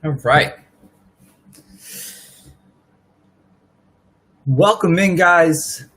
All right. Welcome in, guys.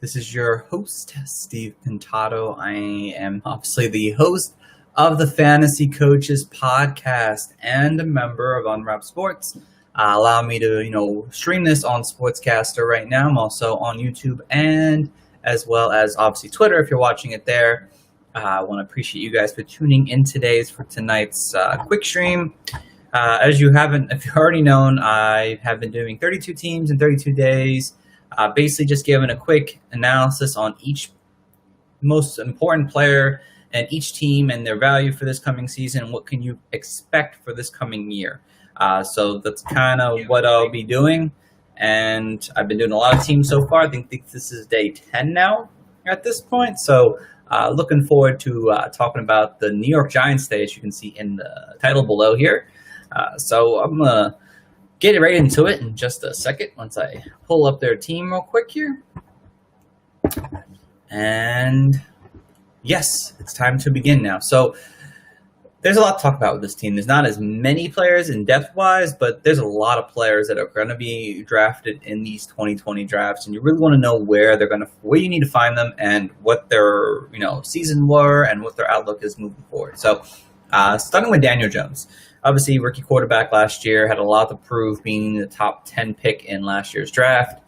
This is your host, Steve Pintado. I am obviously the host of the Fantasy Coaches podcast and a member of Unwrap Sports. Allow me to, stream this on Sportscaster right now. I'm also on YouTube and as well as obviously Twitter if you're watching it there. I want to appreciate you guys for tuning in for tonight's quick stream. As you haven't, if you've already known, I have been doing 32 teams in 32 days, basically just giving a quick analysis on each most important player and each team and their value for this coming season. What can you expect for this coming year? So that's kind of what I'll be doing. And I've been doing a lot of teams so far. I think this is day 10 now at this point. So looking forward to talking about the New York Giants today, as you can see in the title below here. So I'm going to get right into it in just a second once I pull up their team real quick here. And yes, it's time to begin now. So there's a lot to talk about with this team. There's not as many players in depth-wise, but there's a lot of players that are going to be drafted in these 2020 drafts, and you really want to know where you need to find them and what their season were and what their outlook is moving forward. So starting with Daniel Jones. Obviously, rookie quarterback last year, had a lot to prove being the top 10 pick in last year's draft.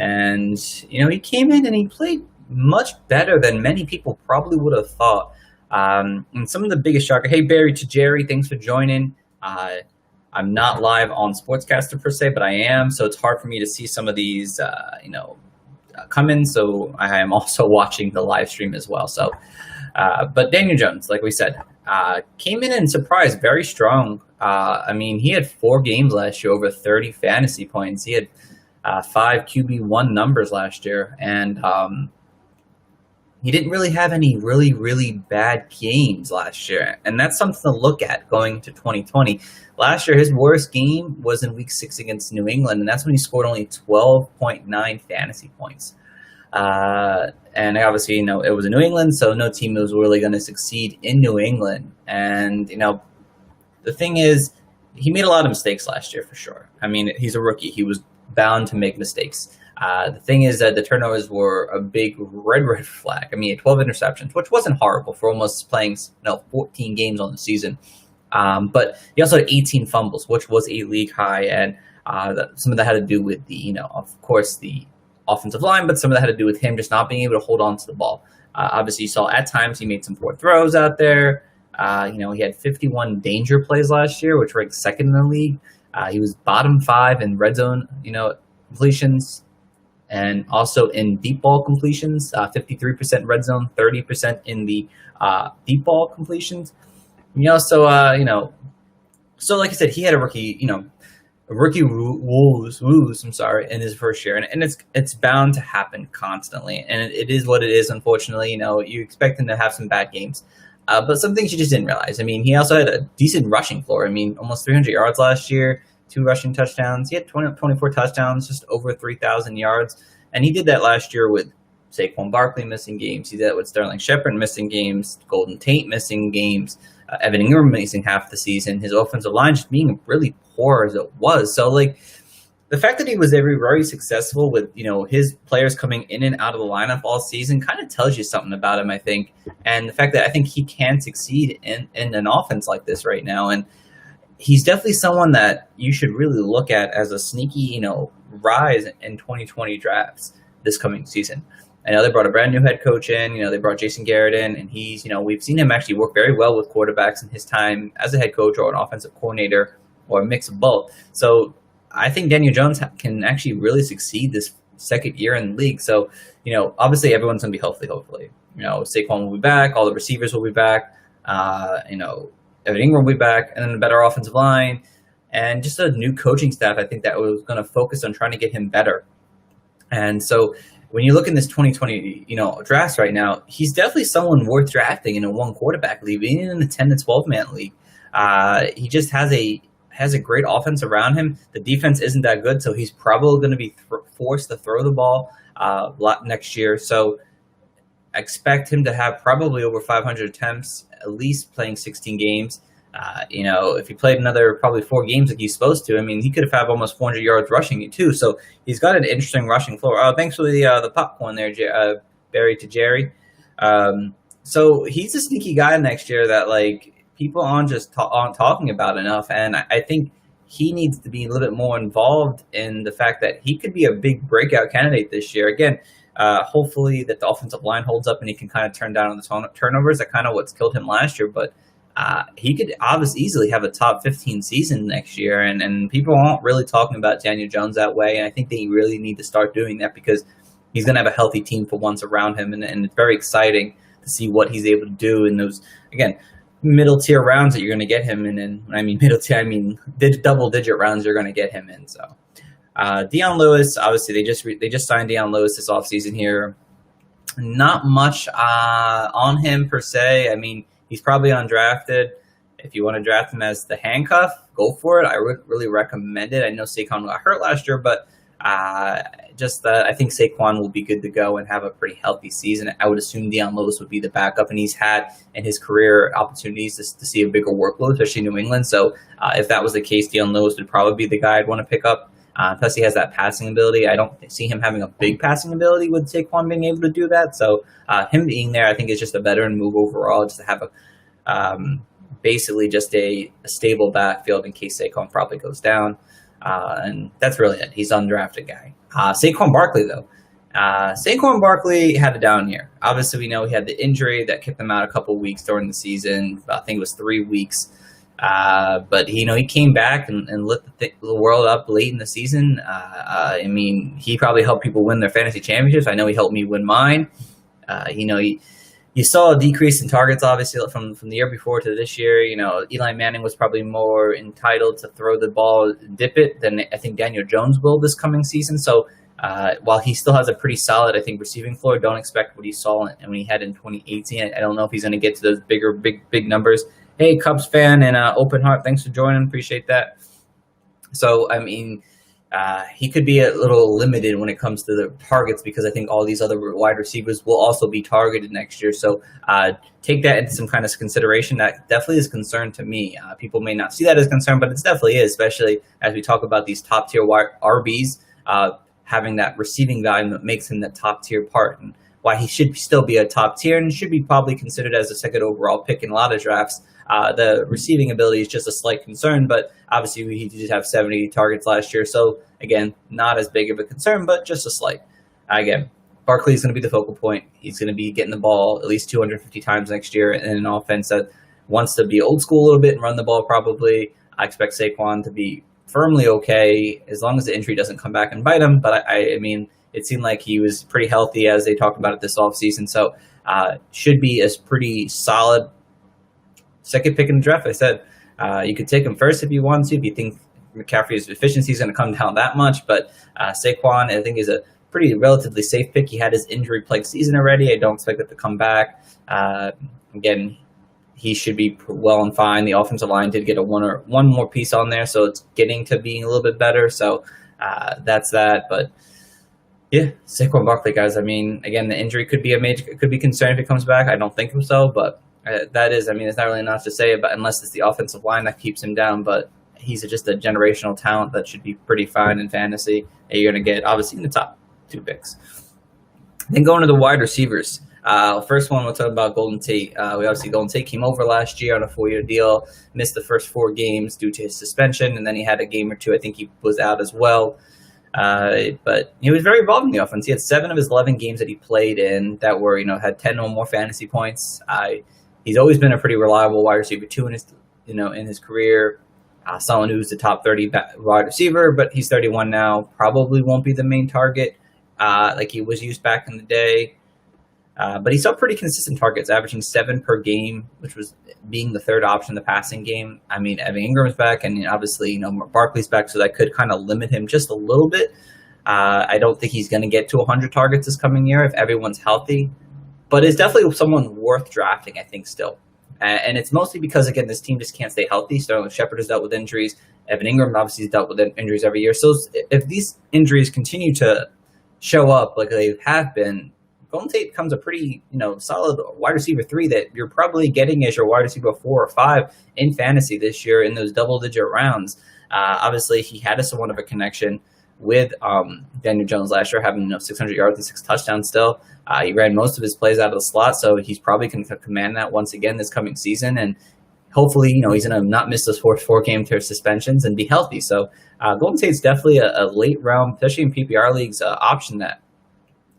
And, he came in and he played much better than many people probably would have thought. And some of the biggest shocker, hey, Barry to Jerry, thanks for joining. I'm not live on Sportscaster per se, but I am. So it's hard for me to see some of these, come in. So I am also watching the live stream as well. So, but Daniel Jones, like we said, came in and surprised very strong. He had 4 games last year, over 30 fantasy points. He had 5 QB1 numbers last year, and he didn't really have any really, really bad games last year. And that's something to look at going into 2020. Last year, his worst game was in Week 6 against New England, and that's when he scored only 12.9 fantasy points. And obviously, it was in New England, so no team was really going to succeed in New England. And, the thing is, he made a lot of mistakes last year for sure. He's a rookie. He was bound to make mistakes. The thing is that the turnovers were a big red flag. He had 12 interceptions, which wasn't horrible for almost playing 14 games on the season. But he also had 18 fumbles, which was a league high. And some of that had to do with of course, the offensive line, but some of that had to do with him just not being able to hold on to the ball. Obviously, you saw at times he made some poor throws out there. He had 51 danger plays last year, which ranked second in the league. He was bottom 5 in red zone, completions, and also in deep ball completions, 53% red zone, 30% in the deep ball completions. So like I said, he had a rookie woes, in his first year. And it's bound to happen constantly. And it is what it is, unfortunately. You expect him to have some bad games. But some things you just didn't realize. He also had a decent rushing floor. Almost 300 yards last year, 2 rushing touchdowns. He had 24 touchdowns, just over 3,000 yards. And he did that last year with Saquon Barkley missing games. He did that with Sterling Shepard missing games, Golden Tate missing games, Evan Ingram missing half the season. His offensive line just being really poor as it was. So, the fact that he was very successful with, his players coming in and out of the lineup all season kind of tells you something about him, I think. And the fact that I think he can succeed in an offense like this right now. And he's definitely someone that you should really look at as a sneaky, rise in 2020 drafts this coming season. I know they brought a brand new head coach in, they brought Jason Garrett in, and he's, we've seen him actually work very well with quarterbacks in his time as a head coach or an offensive coordinator or a mix of both. So I think Daniel Jones can actually really succeed this second year in the league. So, obviously everyone's going to be healthy, hopefully. Saquon will be back. All the receivers will be back. Evan Ingram will be back. And then a better offensive line. And just a new coaching staff, I think that was going to focus on trying to get him better. And so when you look in this 2020, drafts right now, he's definitely someone worth drafting in a one quarterback league, even in the 10 to 12 man league. He just has a great offense around him. The defense isn't that good, so he's probably going to be forced to throw the ball a lot next year. So expect him to have probably over 500 attempts, at least playing 16 games. If he played another probably 4 games like he's supposed to, I mean, he could have had almost 400 yards rushing it too. So he's got an interesting rushing floor. Thanks for the popcorn there, Barry to Jerry. So he's a sneaky guy next year that like people aren't just aren't talking about enough, and I think he needs to be a little bit more involved in the fact that he could be a big breakout candidate this year. Again, hopefully that the offensive line holds up and he can kind of turn down on the turnovers. That kind of what's killed him last year, but he could obviously easily have a top 15 season next year, and people aren't really talking about Daniel Jones that way, and I think they really need to start doing that because he's going to have a healthy team for once around him, and it's very exciting to see what he's able to do in those, again, middle tier rounds that you're going to get him in. And I mean middle tier, I mean double digit rounds you're going to get him in. So Dion Lewis, obviously they just signed Dion Lewis this offseason here. Not much on him per se. I mean, he's probably undrafted. If you want to draft him as the handcuff, go for it. I would really recommend it. I know Saquon got hurt last year, but I think Saquon will be good to go and have a pretty healthy season. I would assume Dion Lewis would be the backup, and he's had in his career opportunities to see a bigger workload, especially in New England. So if that was the case, Dion Lewis would probably be the guy I'd want to pick up. Plus, he has that passing ability. I don't see him having a big passing ability with Saquon being able to do that. So him being there, I think, is just a veteran move overall, just to have basically just a stable backfield in case Saquon probably goes down. And that's really it. He's an undrafted guy. Saquon Barkley, though. Saquon Barkley had a down year. Obviously, we know he had the injury that kept him out a couple of weeks during the season. I think it was 3 weeks. But he came back and lit the world up late in the season. I mean, he probably helped people win their fantasy championships. I know he helped me win mine. You saw a decrease in targets, obviously, from the year before to this year. Eli Manning was probably more entitled to throw the ball, dip it, than I think Daniel Jones will this coming season. So while he still has a pretty solid, I think, receiving floor, don't expect what he saw and when he had in 2018. I don't know if he's going to get to those big numbers. Hey, Cubs fan and Open Heart, thanks for joining. Appreciate that. So, I mean, he could be a little limited when it comes to the targets because I think all these other wide receivers will also be targeted next year. So take that into some kind of consideration. That definitely is a concern to me. People may not see that as a concern, but it definitely is, especially as we talk about these top-tier RBs having that receiving value that makes him the top-tier part. And why he should still be a top tier and should be probably considered as a second overall pick in a lot of drafts. The receiving ability is just a slight concern, but obviously he did have 70 targets last year. So again, not as big of a concern, but just a slight. Again, Barkley is going to be the focal point. He's going to be getting the ball at least 250 times next year in an offense that wants to be old school a little bit and run the ball probably. I expect Saquon to be firmly okay as long as the injury doesn't come back and bite him. But I mean, it seemed like he was pretty healthy as they talked about it this offseason. So should be a pretty solid second pick in the draft. I said you could take him first if you want to, if you think McCaffrey's efficiency is going to come down that much. But Saquon, I think, is a pretty relatively safe pick. He had his injury-plagued season already. I don't expect it to come back. Again, he should be well and fine. The offensive line did get one more piece on there, so it's getting to being a little bit better. So that's that. But yeah, Saquon Barkley, guys. I mean, again, the injury could be concern if it comes back. I don't think so, but that is, I mean, it's not really enough to say about unless it's the offensive line that keeps him down. But he's just a generational talent that should be pretty fine in fantasy. And you're going to get obviously in the top 2 picks. Then going to the wide receivers. First one, we'll talk about Golden Tate. Golden Tate came over last year on a 4-year deal, missed the first 4 games due to his suspension, and then he had a game or 2. I think he was out as well. But he was very involved in the offense. He had 7 of his 11 games that he played in that were, had 10 or more fantasy points. He's always been a pretty reliable wide receiver too in his career. Someone who's the top 30 wide receiver, but he's 31 now. Probably won't be the main target like he was used back in the day. But he saw pretty consistent targets, averaging 7 per game, which was being the third option in the passing game. I mean, Evan Ingram's back, and obviously, Barkley's back, so that could kind of limit him just a little bit. I don't think he's going to get to 100 targets this coming year if everyone's healthy, but it's definitely someone worth drafting, I think, still. And it's mostly because, again, this team just can't stay healthy. Sterling Shepard has dealt with injuries. Evan Ingram obviously has dealt with injuries every year. So if these injuries continue to show up like they have been, Golden Tate becomes a pretty, solid wide receiver 3 that you're probably getting as your wide receiver 4 or 5 in fantasy this year in those double-digit rounds. Obviously, he had somewhat of a connection with Daniel Jones last year, having 600 yards and 6 touchdowns still. He ran most of his plays out of the slot, so he's probably going to command that once again this coming season. And hopefully, he's going to not miss those four-game suspensions and be healthy. So Golden Tate's definitely a late round, especially in PPR leagues, option that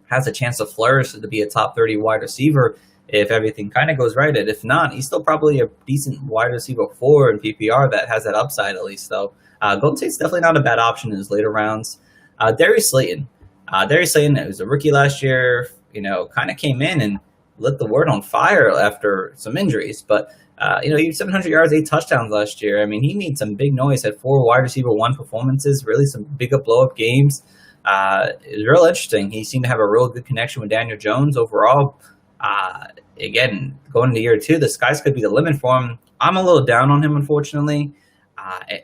has a chance to flourish to be a top 30 wide receiver if everything kind of goes right. And if not, he's still probably a decent wide receiver 4 in PPR that has that upside at least. So Golden Tate's definitely not a bad option in his later rounds. Darius Slayton. Darius Slayton, who was a rookie last year, kind of came in and lit the word on fire after some injuries. But, he had 700 yards, 8 touchdowns last year. I mean, he made some big noise, had 4 wide receiver 1 performances, really some big blow-up games. It was real interesting. He seemed to have a real good connection with Daniel Jones overall. Again, going into year 2, the skies could be the limit for him. I'm a little down on him, unfortunately.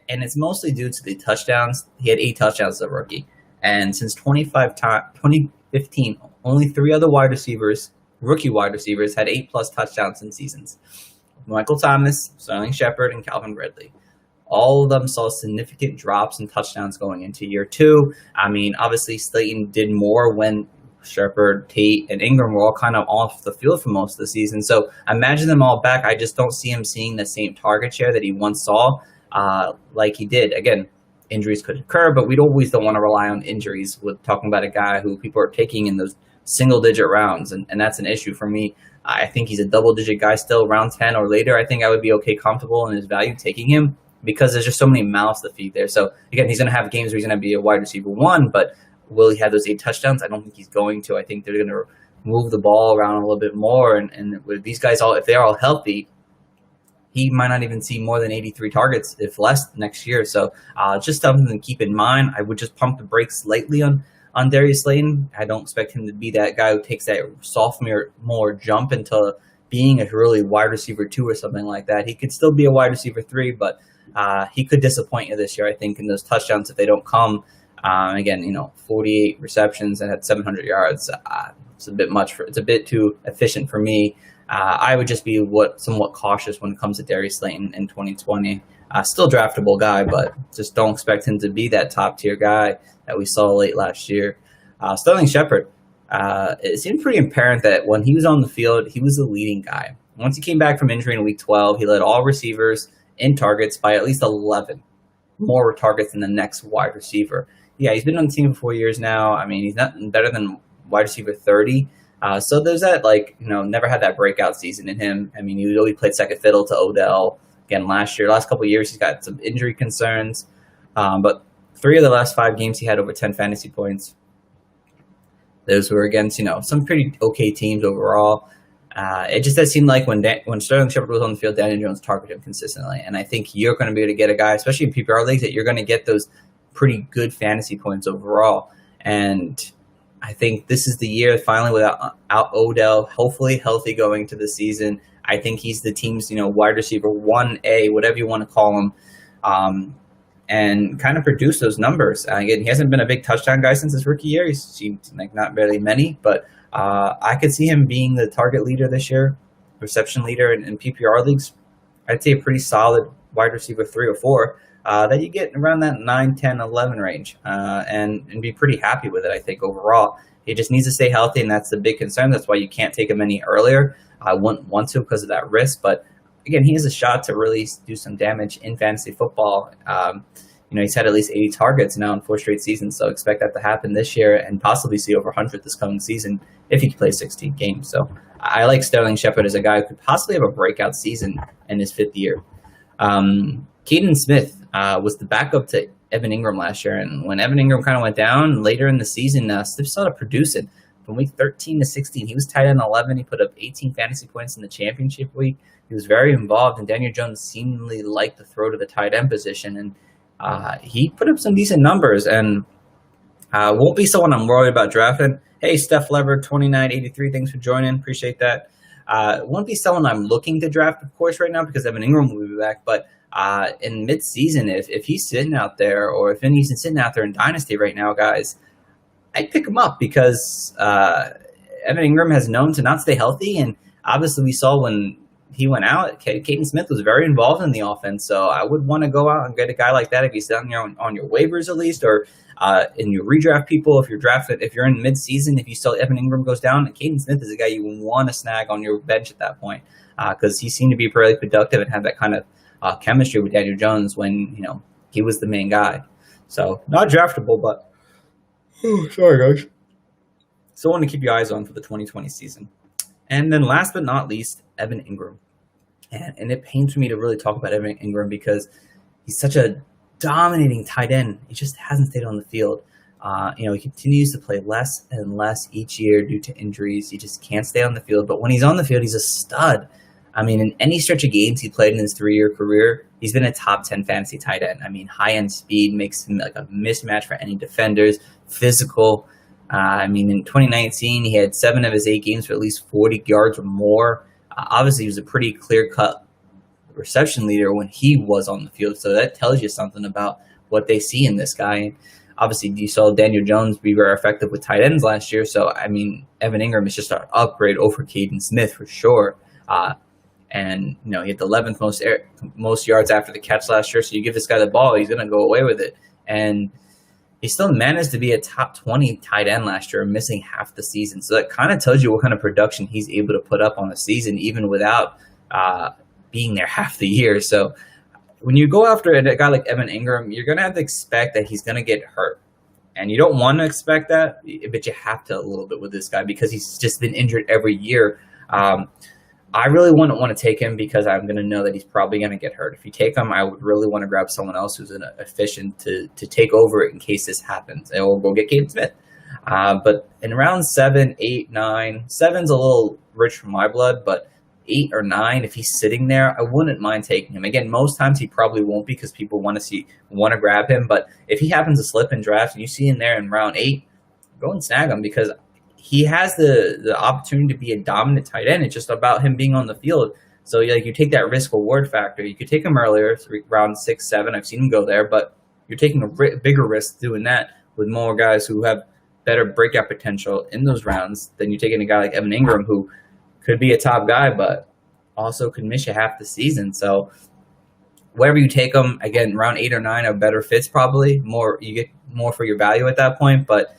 And it's mostly due to the touchdowns. He had 8 touchdowns as a rookie. And since 2015, only 3 other rookie wide receivers, had 8-plus touchdowns in seasons. Michael Thomas, Sterling Shepard, and Calvin Ridley. All of them saw significant drops in touchdowns going into year 2. I mean, obviously, Slayton did more when Shepard, Tate, and Ingram were all kind of off the field for most of the season. So imagine them all back. I just don't see him seeing the same target share that he once saw like he did. Again, injuries could occur, but we always don't want to rely on injuries with talking about a guy who people are taking in those single-digit rounds, and that's an issue for me. I think he's a double-digit guy still, round 10 or later. I think I would be okay, comfortable in his value taking him because there's just so many mouths to feed there. So, again, he's going to have games where he's going to be a wide receiver 1, but will he have those 8 touchdowns? I don't think he's going to. I think they're going to move the ball around a little bit more, and with these guys, if they're all healthy, he might not even see more than 83 targets, if less, next year. So just something to keep in mind. I would just pump the brakes slightly on Darius Slayton. I don't expect him to be that guy who takes that sophomore jump into being a really wide receiver 2 or something like that. He could still be a wide receiver 3, but he could disappoint you this year, I think, in those touchdowns if they don't come. Again, 48 receptions and had 700 yards. It's a bit much. It's a bit too efficient for me. I would just be somewhat cautious when it comes to Darius Slayton in 2020. Still draftable guy, but just don't expect him to be that top-tier guy that we saw late last year. Sterling Shepard, it seemed pretty apparent that when he was on the field, he was the leading guy. Once he came back from injury in Week 12, he led all receivers in targets by at least 11 more targets than the next wide receiver. Yeah, he's been on the team for 4 years now. I mean, he's not better than wide receiver 30. So there's that, never had that breakout season in him. I mean, he really played second fiddle to Odell. Again, last couple of years, he's got some injury concerns. But 3 of the last 5 games, he had over 10 fantasy points. Those were against, some pretty okay teams overall. It just does seem like when Sterling Shepard was on the field, Daniel Jones targeted him consistently. And I think you're going to be able to get a guy, especially in PPR leagues, that you're going to get those pretty good fantasy points overall. And I think this is the year finally without Odell, hopefully healthy going to the season. I think he's the team's, wide receiver 1A, whatever you want to call him, and kind of produce those numbers. Again, he hasn't been a big touchdown guy since his rookie year. He's seemed like not really many, but I could see him being the target leader this year, reception leader in PPR leagues. I'd say a pretty solid wide receiver 3 or 4 that you get around that 9, 10, 11 range and be pretty happy with it, I think, overall. He just needs to stay healthy, and that's the big concern. That's why you can't take him any earlier. I wouldn't want to because of that risk. But, again, he has a shot to really do some damage in fantasy football. He's had at least 80 targets now in 4 straight seasons, so expect that to happen this year and possibly see over 100 this coming season if he can play 16 games. So I like Sterling Shepard as a guy who could possibly have a breakout season in his 5th year. Keaton Smith was the backup to Evan Ingram last year, and when Evan Ingram kind of went down later in the season, Smith started producing. From week 13 to 16, he was tight end 11. He put up 18 fantasy points in the championship week. He was very involved, and Daniel Jones seemingly liked to throw to the tight end position, and he put up some decent numbers, and won't be someone I'm worried about drafting. Hey, Steph Lever, 2983, thanks for joining. Appreciate that. Won't be someone I'm looking to draft, of course, right now because Evan Ingram will be back, but in mid-season, if he's sitting out there, or if he's sitting out there in Dynasty right now, guys, I'd pick him up because Evan Ingram has known to not stay healthy, and obviously we saw when he went out, Caden Smith was very involved in the offense. So I would want to go out and get a guy like that if he's down there on your waivers at least, or in your redraft people. If you're in mid-season, if you still Evan Ingram goes down, Caden Smith is a guy you want to snag on your bench at that point, because he seemed to be really productive and have that kind of chemistry with Daniel Jones when he was the main guy. So not draftable, but sorry guys. Still want to keep your eyes on for the 2020 season. And then last but not least, Evan Ingram. And it pains me to really talk about Evan Ingram because he's such a dominating tight end. He just hasn't stayed on the field. He continues to play less and less each year due to injuries. He just can't stay on the field. But when he's on the field, he's a stud. I mean, in any stretch of games he played in his 3-year career, he's been a top 10 fantasy tight end. I mean, high-end speed makes him like a mismatch for any defenders, physical. In 2019, he had 7 of his 8 games for at least 40 yards or more. Obviously, he was a pretty clear-cut reception leader when he was on the field. So that tells you something about what they see in this guy. And obviously, you saw Daniel Jones be very effective with tight ends last year. So, Evan Ingram is just an upgrade over Caden Smith for sure. He had the 11th most yards after the catch last year. So you give this guy the ball, he's going to go away with it. And he still managed to be a top 20 tight end last year, missing half the season. So that kind of tells you what kind of production he's able to put up on the season, even without being there half the year. So when you go after a guy like Evan Ingram, you're going to have to expect that he's going to get hurt. And you don't want to expect that, but you have to a little bit with this guy because he's just been injured every year. I really wouldn't want to take him because I'm going to know that he's probably going to get hurt. If you take him, I would really want to grab someone else who's efficient to take over it in case this happens. Or go get Caden Smith. But in round 7, 8, 9, 7's a little rich for my blood, but 8 or 9, if he's sitting there, I wouldn't mind taking him. Again, most times he probably won't because people want to grab him. But if he happens to slip in drafts and you see him there in round 8, go and snag him because he has the opportunity to be a dominant tight end. It's just about him being on the field. So you take that risk reward factor. You could take him earlier, round 6, 7. I've seen him go there, but you're taking a bigger risk doing that with more guys who have better breakout potential in those rounds than you taking a guy like Evan Ingram who could be a top guy, but also could miss you half the season. So wherever you take him, again, round 8 or 9 are better fits probably. You get more for your value at that point, but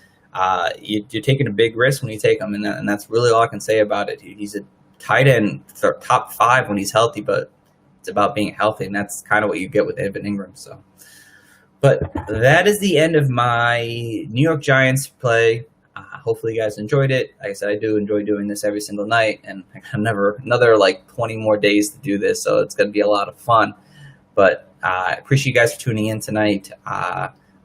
you're taking a big risk when you take him, and that's really all I can say about it. He's a tight end, top 5 when he's healthy, but it's about being healthy, and that's kind of what you get with Evan Ingram. So, but that is the end of my New York Giants play. Hopefully you guys enjoyed it. Like I said, I do enjoy doing this every single night, and I got another like 20 more days to do this, so it's going to be a lot of fun. But I appreciate you guys for tuning in tonight.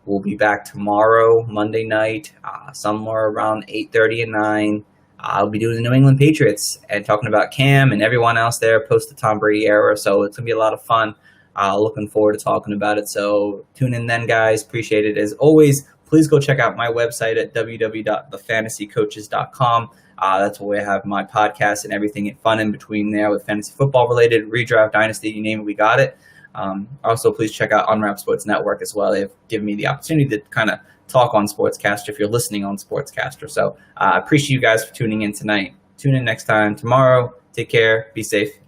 We'll be back tomorrow, Monday night, somewhere around 8:30 and 9. I'll be doing the New England Patriots and talking about Cam and everyone else there post the Tom Brady era. So it's going to be a lot of fun. Looking forward to talking about it. So tune in then, guys. Appreciate it. As always, please go check out my website at www.thefantasycoaches.com. That's where I have my podcast and everything fun in between there with fantasy football related, redraft, dynasty, you name it, we got it. Also, please check out Unwrap Sports Network as well. They've given me the opportunity to kind of talk on Sportscaster if you're listening on Sportscaster. So I appreciate you guys for tuning in tonight. Tune in next time tomorrow. Take care. Be safe.